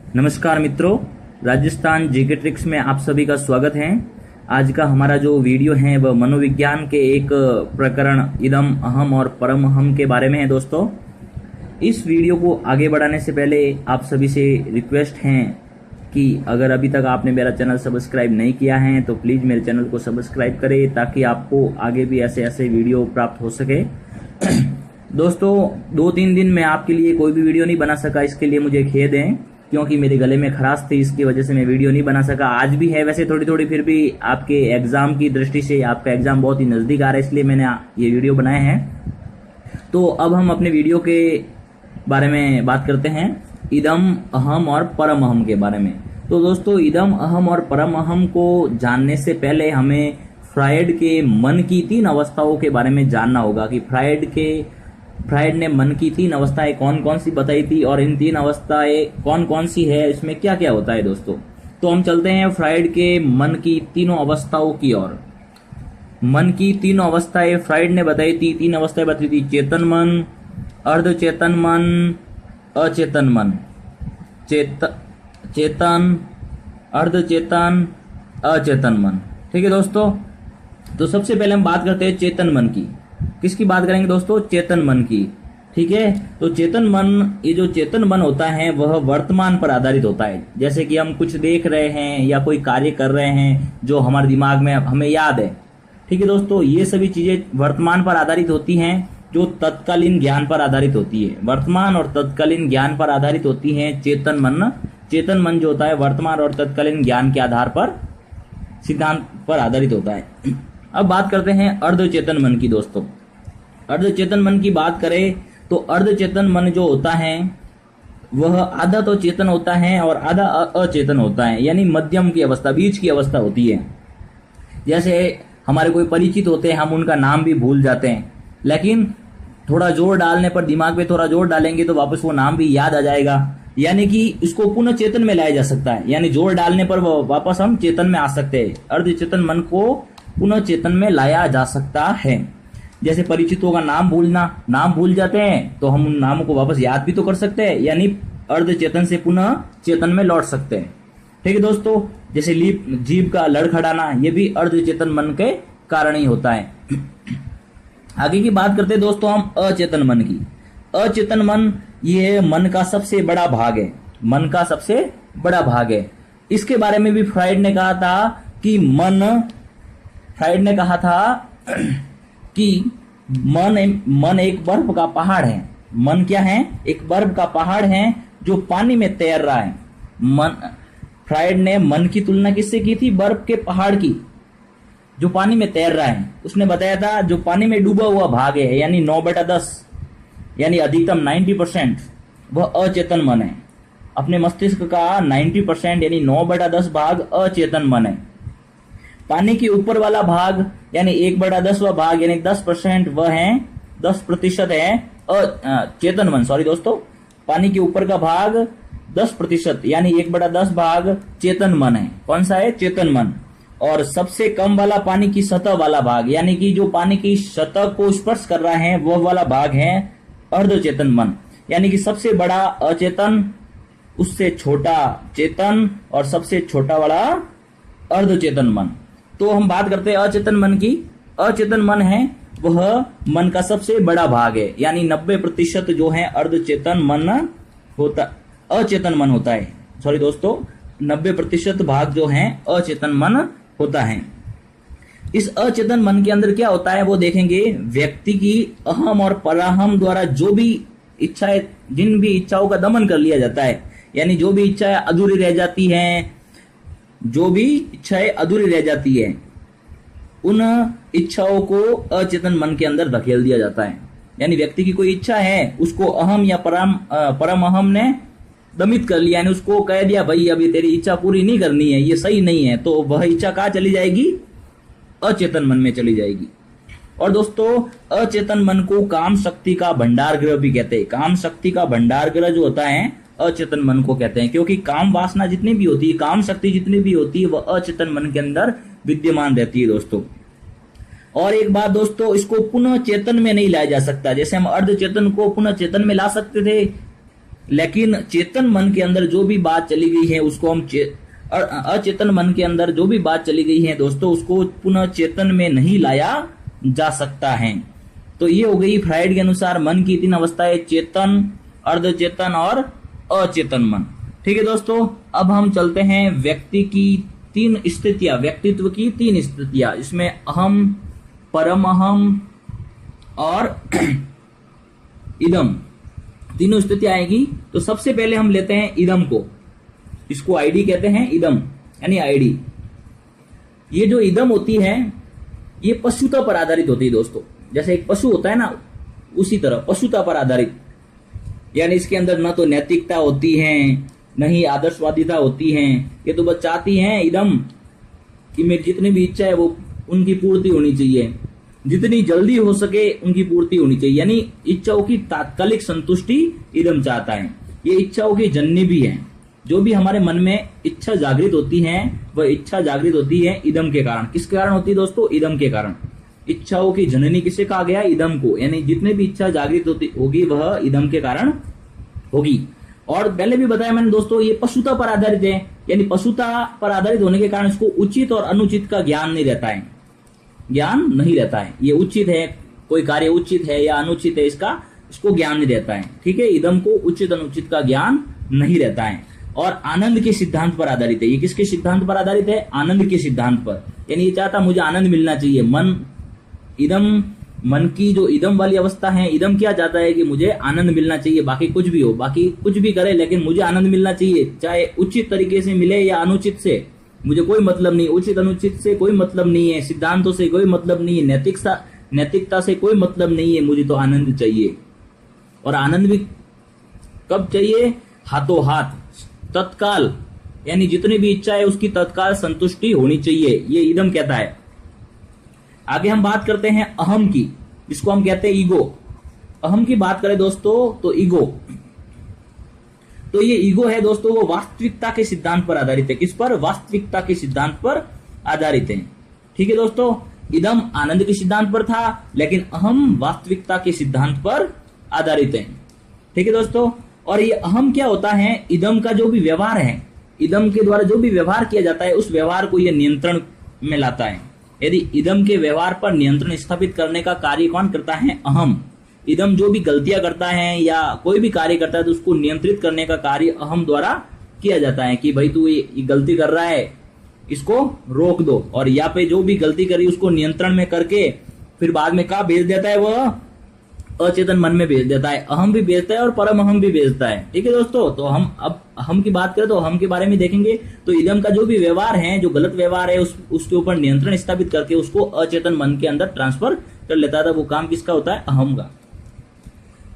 नमस्कार मित्रों, Rajasthan GK tricks में आप सभी का स्वागत है। आज का हमारा जो वीडियो है वह मनोविज्ञान के एक प्रकरण इदम अहम और परम अहम के बारे में है। दोस्तों, इस वीडियो को आगे बढ़ाने से पहले आप सभी से रिक्वेस्ट है कि अगर अभी तक आपने मेरा चैनल सब्सक्राइब नहीं किया है तो प्लीज़ मेरे चैनल को सब्सक्राइब करें ताकि आपको आगे भी ऐसे ऐसे वीडियो प्राप्त हो सके। दोस्तों, 2-3 दिन में आपके लिए कोई भी वीडियो नहीं बना सका, इसके लिए मुझे खेद है क्योंकि मेरे गले में खराश थी, इसकी वजह से मैं वीडियो नहीं बना सका। आज भी है वैसे थोड़ी थोड़ी, फिर भी आपके एग्जाम की दृष्टि से आपका एग्जाम बहुत ही नज़दीक आ रहा है, इसलिए मैंने ये वीडियो बनाए हैं। तो अब हम अपने वीडियो के बारे में बात करते हैं, इदम अहम और परम अहम के बारे में। तो दोस्तों, इदम अहम और परम अहम को जानने से पहले हमें फ्रायड के मन की 3 अवस्थाओं के बारे में जानना होगा कि फ्रायड ने मन की 3 अवस्थाएं कौन कौन सी बताई थी और इन 3 अवस्थाएं कौन कौन सी है, इसमें क्या क्या होता है। दोस्तों, तो हम चलते हैं फ्रायड के मन की 3 अवस्थाओं की ओर। मन की 3 अवस्थाएं फ्रायड ने बताई थी। 3 अवस्थाएं बताई थी: चेतन मन, अर्धचेतन मन, अचेतन मन। चेतन, अर्धचेतन, अचेतन मन। ठीक है दोस्तों, तो सबसे पहले हम बात करते हैं चेतन मन की। किसकी बात करेंगे दोस्तों? चेतन मन की। ठीक है, तो चेतन मन, ये जो चेतन मन होता है वह वर्तमान पर आधारित होता है। जैसे कि हम कुछ देख रहे हैं या कोई कार्य कर रहे हैं जो हमारे दिमाग में हमें याद है। ठीक है दोस्तों, ये सभी चीजें वर्तमान पर आधारित होती हैं, जो तत्कालीन ज्ञान पर आधारित होती है। वर्तमान और तत्कालीन ज्ञान पर आधारित होती है चेतन मन। चेतन मन जो होता है वर्तमान और तत्कालीन ज्ञान के आधार पर, सिद्धांत पर आधारित होता है। अब बात करते हैं अर्धचेतन मन की। दोस्तों, अर्धचेतन मन की बात करें तो अर्धचेतन मन जो होता है वह आधा तो चेतन होता है और आधा अचेतन होता है, यानी मध्यम की अवस्था, बीच की अवस्था होती है। जैसे हमारे कोई परिचित होते हैं, हम उनका नाम भी भूल जाते हैं, लेकिन थोड़ा जोर डालने पर, दिमाग पे थोड़ा जोर डालेंगे तो वापस वो नाम भी याद आ जाएगा, यानी कि इसको पुनः चेतन में लाया जा सकता है। यानी जोर डालने पर वो वापस हम चेतन में आ सकते हैं। अर्धचेतन मन को पुनः चेतन में लाया जा सकता है। जैसे परिचितों का नाम भूल जाते हैं तो हम उन नामों को वापस याद भी तो कर सकते हैं, यानी अर्धचेतन से पुनः चेतन में लौट सकते हैं। ठीक है दोस्तों, जैसे जीभ का लड़खड़ाना, ये भी अर्धचेतन मन के कारण ही होता है। आगे की बात करते हैं दोस्तों हम अचेतन मन की। अचेतन मन ये मन का सबसे बड़ा भाग है। मन का सबसे बड़ा भाग है। इसके बारे में भी फ्रायड ने कहा था कि मन एक बर्फ का पहाड़ है। मन क्या है? एक बर्फ का पहाड़ है जो पानी में तैर रहा है। फ्रायड ने मन की तुलना किससे की थी? बर्फ के पहाड़ की, जो पानी में तैर रहा है। उसने बताया था जो पानी में डूबा हुआ भाग है, यानी 9/10, यानी अधिकतम 90%, वह अचेतन मन है। अपने मस्तिष्क का 90% यानी 9/10 भाग अचेतन मन है। पानी के ऊपर वाला भाग यानी 1/10वां भाग यानी 10%, वह है 10% है चेतन मन। सॉरी दोस्तों, पानी के ऊपर का भाग 10% यानी 1/10 भाग चेतन मन है। कौन सा है? चेतन मन। और सबसे कम वाला पानी की सतह वाला भाग, यानी कि जो पानी की सतह को स्पर्श कर रहा है, वह वाला भाग है अर्धचेतन मन। यानी कि सबसे बड़ा अचेतन, उससे छोटा चेतन और सबसे छोटा वाला अर्धचेतन मन। तो हम बात करते हैं अचेतन मन की। अचेतन मन है वह मन का सबसे बड़ा भाग है, यानी 90% जो है अर्धचेतन मन होता, अचेतन मन होता है। सॉरी दोस्तों, 90% भाग जो है अचेतन मन होता है। इस अचेतन मन के अंदर क्या होता है वो देखेंगे। व्यक्ति की अहम और पराहम द्वारा जो भी इच्छाएं, जिन भी इच्छाओं का दमन कर लिया जाता है, यानी जो भी इच्छाएं अधूरी रह जाती हैं, उन इच्छाओं को अचेतन मन के अंदर धकेल दिया जाता है। यानी व्यक्ति की कोई इच्छा है, उसको अहम या परम अहम ने दमित कर लिया, यानी उसको कह दिया भाई अभी तेरी इच्छा पूरी नहीं करनी है, ये सही नहीं है, तो वह इच्छा कहाँ चली जाएगी? अचेतन मन में चली जाएगी। और दोस्तों, अचेतन मन को काम शक्ति का भंडार गृह भी कहते हैं। काम शक्ति का भंडार गृह जो होता है अचेतन मन को कहते हैं, क्योंकि काम वासना जितनी भी होती है, काम शक्ति जितनी भी होती है, वह अचेतन मन के अंदर विद्यमान रहती है दोस्तों। और एक बात दोस्तों, इसको पुनः चेतन में नहीं लाया जा सकता। जैसे हम अर्धचेतन को पुनः चेतन में ला सकते थे, लेकिन चेतन मन के अंदर जो भी बात चली गई है उसको हम अचेतन मन के अंदर जो भी बात चली गई है दोस्तों उसको पुनः चेतन में नहीं लाया जा सकता है। तो ये हो गई फ्राइड के अनुसार मन की 3 अवस्थाएं, चेतन, अर्धचेतन और अचेतन मन। ठीक है दोस्तों, अब हम चलते हैं व्यक्ति की 3 स्थितियां, व्यक्तित्व की 3 स्थितियां। इसमें अहम, परम अहम और इदम, तीनों स्थितियां आएगी। तो सबसे पहले हम लेते हैं इदम को, इसको आईडी कहते हैं, इदम यानी आईडी। ये जो इदम होती है ये पशुता पर आधारित होती है दोस्तों। जैसे एक पशु होता है ना, उसी तरह पशुता पर आधारित, यानी इसके अंदर न तो नैतिकता होती है न ही आदर्शवादिता होती है। ये तो बस चाहती हैं इदम कि मेरी जितनी भी इच्छा है वो उनकी पूर्ति होनी चाहिए, जितनी जल्दी हो सके उनकी पूर्ति होनी चाहिए, यानी इच्छाओं की तात्कालिक संतुष्टि इदम चाहता है। ये इच्छाओं की जननी भी है। जो भी हमारे मन में इच्छा जागृत होती है वह इच्छा जागृत होती है इदम के कारण। किसके कारण होती है दोस्तों? इदम के कारण। इच्छाओं की जननी किसे कहा गया? इदम को। यानी जितने भी इच्छा जागृत होगी वह इदम के कारण होगी। और पहले भी बताया मैंने दोस्तों, ये पशुता पर आधारित है, यानी पशुता पर आधारित होने के कारण इसको उचित और अनुचित का ज्ञान नहीं रहता है, ज्ञान नहीं रहता है। ये उचित है, कोई कार्य उचित है या अनुचित है, इसको ज्ञान नहीं रहता है। ठीक है, इदम को उचित अनुचित का ज्ञान नहीं रहता है। और आनंद के सिद्धांत पर आधारित है। ये किसके सिद्धांत पर आधारित है? आनंद के सिद्धांत पर। यानी ये चाहता मुझे आनंद मिलना चाहिए। मन की जो इदम वाली अवस्था है, इदम क्या चाहता है कि मुझे आनंद मिलना चाहिए, बाकी कुछ भी हो, बाकी कुछ भी करे लेकिन मुझे आनंद मिलना चाहिए, चाहे उचित तरीके से मिले या अनुचित से, मुझे कोई मतलब नहीं। उचित अनुचित से कोई मतलब नहीं है, सिद्धांतों से कोई मतलब नहीं है, नैतिकता से कोई मतलब नहीं है, मुझे तो आनंद चाहिए। और आनंद भी कब चाहिए? हाथों हाथ, तत्काल, यानी जितनी भी इच्छा है उसकी तत्काल संतुष्टि होनी चाहिए, ये इदम कहता है। आगे हम बात करते हैं अहम की, जिसको हम कहते हैं ईगो। अहम की बात करें दोस्तों तो ईगो, तो ये ईगो है दोस्तों, वो वास्तविकता के सिद्धांत पर आधारित है। किस पर? वास्तविकता के सिद्धांत पर आधारित है। ठीक है दोस्तों, इदम आनंद के सिद्धांत पर था, लेकिन अहम वास्तविकता के सिद्धांत पर आधारित है। ठीक है दोस्तों, और ये अहम क्या होता है? इदम का जो भी व्यवहार है, इदम के द्वारा जो भी व्यवहार किया जाता है उस व्यवहार को ये नियंत्रण में लाता है। यदि इदम के व्यवहार पर नियंत्रण स्थापित करने का कार्य कौन करता है? अहम। इदम जो भी गलतियां करता है या कोई भी कार्य करता है तो उसको नियंत्रित करने का कार्य अहम द्वारा किया जाता है कि भाई तू ये गलती कर रहा है, इसको रोक दो। और यहाँ पे जो भी गलती करी उसको नियंत्रण में करके फिर बाद में कहाँ भेज देता है? वह अचेतन मन में भेज देता है। अहम भी भेजता है और परम अहम भी भेजता है। ठीक है दोस्तों, तो हम अब अहम की बात करें तो अहम के बारे में देखेंगे। तो इदम का जो भी व्यवहार है, जो गलत व्यवहार है, उसके ऊपर नियंत्रण स्थापित करके उसको अचेतन मन के अंदर ट्रांसफर कर लेता था। वो काम किसका होता है? अहम का।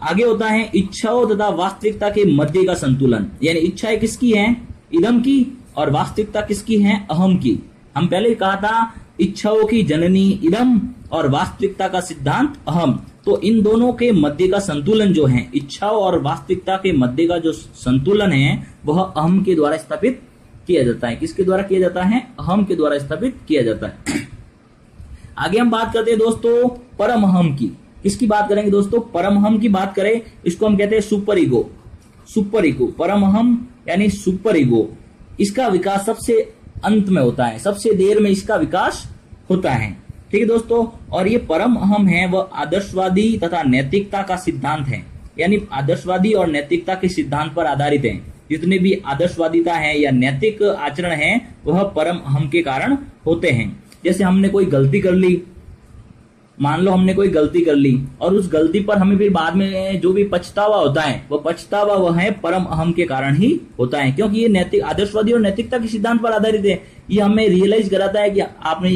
आगे होता है इच्छाओं तथा वास्तविकता के मध्य का संतुलन। यानी इच्छाएं किसकी हैं? इदम की, और वास्तविकता किसकी है? अहम की। हम पहले ही कहा था इच्छाओं की जननी इदम और वास्तविकता का सिद्धांत अहम। तो इन दोनों के मध्य का संतुलन जो है, इच्छाओं और वास्तविकता के मध्य का जो संतुलन है, वह अहम के द्वारा स्थापित किया जाता है। किसके द्वारा किया जाता है? अहम के द्वारा स्थापित किया जाता है। आगे हम बात करते हैं दोस्तों परम अहम की। किसकी बात करेंगे दोस्तों? परम अहम की बात करें, इसको हम कहते हैं सुपर ईगो। सुपर ईगो, परम अहम यानी सुपर ईगो। इसका विकास सबसे अंत में होता है, सबसे देर में इसका विकास होता है। ठीक है दोस्तों, और ये परम अहम है वह आदर्शवादी तथा नैतिकता का सिद्धांत है। यानी आदर्शवादी और नैतिकता के सिद्धांत पर आधारित है। जितने भी आदर्शवादिता है या नैतिक आचरण है वह परम अहम के कारण होते हैं। जैसे हमने कोई गलती कर ली, मान लो हमने कोई गलती कर ली और उस गलती पर हमें फिर बाद में जो भी पछतावा होता है, वह पछतावा वह है परम अहम के कारण ही होता है। क्योंकि ये नैतिक, आदर्शवादी और नैतिकता के सिद्धांत पर आधारित है। ये हमें रियलाइज कराता है कि आपने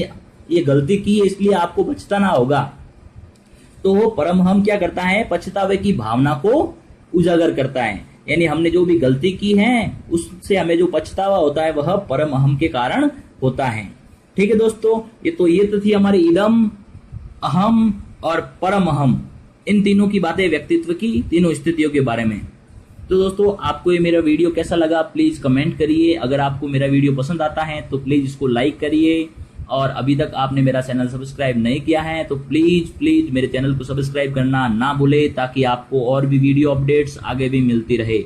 ये गलती की है, इसलिए आपको पछताना होगा। तो वो परम अहम क्या करता है? पछतावे की भावना को उजागर करता है। यानी हमने जो भी गलती की है उससे हमें जो पछतावा होता है वह परम अहम के कारण होता है। ठीक है दोस्तों, ये तो थी हमारी इदम, अहम और परम अहम, इन तीनों की बातें, व्यक्तित्व की तीनों स्थितियों के बारे में। तो दोस्तों आपको ये मेरा वीडियो कैसा लगा प्लीज कमेंट करिए। अगर आपको मेरा वीडियो पसंद आता है तो प्लीज इसको लाइक करिए, और अभी तक आपने मेरा चैनल सब्सक्राइब नहीं किया है तो प्लीज मेरे चैनल को सब्सक्राइब करना ना भूले, ताकि आपको और भी वीडियो अपडेट्स आगे भी मिलती रहे।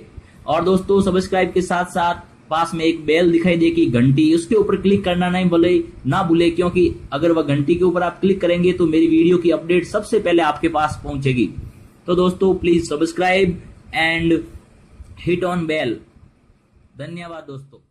और दोस्तों सब्सक्राइब के साथ साथ पास में एक बेल दिखाई देगी घंटी, उसके ऊपर क्लिक करना नहीं ना भूले, क्योंकि अगर वह घंटी के ऊपर आप क्लिक करेंगे तो मेरी वीडियो की अपडेट सबसे पहले आपके पास पहुंचेगी। तो दोस्तों please subscribe and hit on bell. धन्यवाद दोस्तों।